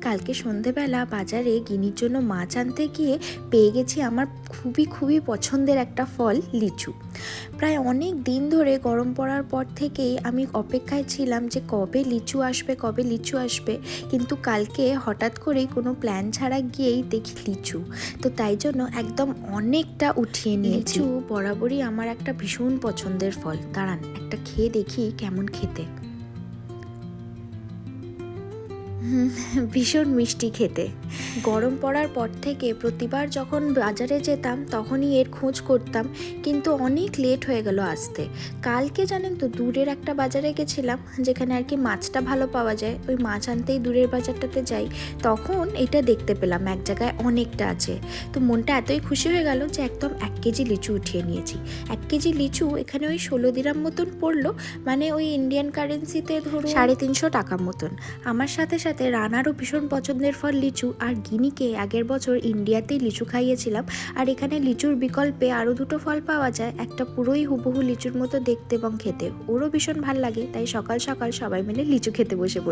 কালকে সন্ধেবেলা বাজারে গিনির জন্য মাছ আনতে গিয়ে পেয়ে গেছি আমার খুবই পছন্দের একটা ফল, লিচু। প্রায় অনেক দিন ধরে গরম পড়ার পর থেকেই আমি অপেক্ষায় ছিলাম যে কবে লিচু আসবে, কিন্তু কালকে হঠাৎ করেই কোনো প্ল্যান ছাড়া গিয়েই দেখি লিচু। তো তাই জন্য একদম অনেকটা উঠিয়ে নিয়েছি। লিচু বরাবরই আমার একটা ভীষণ পছন্দের ফল। দাঁড়ান একটা খেয়ে দেখি কেমন খেতে। ভীষণ মিষ্টি খেতে। গরম পড়ার পর থেকে প্রতিবার যখন বাজারে যেতাম তখনই এর খোঁজ করতাম, কিন্তু অনেক লেট হয়ে গেল আসতে। কালকে জানেন তো দূরের একটা বাজারে গেছিলাম, যেখানে আর কি মাছটা ভালো পাওয়া যায়, ওই মাছ আনতেই দূরের বাজারটাতে যাই, তখন এটা দেখতে পেলাম এক জায়গায় অনেকটা আছে। তো মনটা এতই খুশি হয়ে গেল যে একদম 1 কেজি লিচু উঠিয়ে নিয়েছি। 1 কেজি লিচু এখানে ওই 16 দিরাম মতন পড়লো, মানে ওই ইন্ডিয়ান কারেন্সিতে ধরুন 350 টাকা মতন। আমার সাথে রানারও ভীষণ পছন্দের ফল লিচু, আর গিনিকে আগের বছর ইন্ডিয়াতেই লিচু খাইয়েছিলাম। আর এখানে লিচুর বিকল্পে আরও দুটো ফল পাওয়া যায়, একটা পুরোই হুবহু লিচুর মতো দেখতে এবং খেতে, ওরও ভীষণ ভাল লাগে। তাই সকাল সকাল সবাই মিলে লিচু খেতে বসে পড়ি।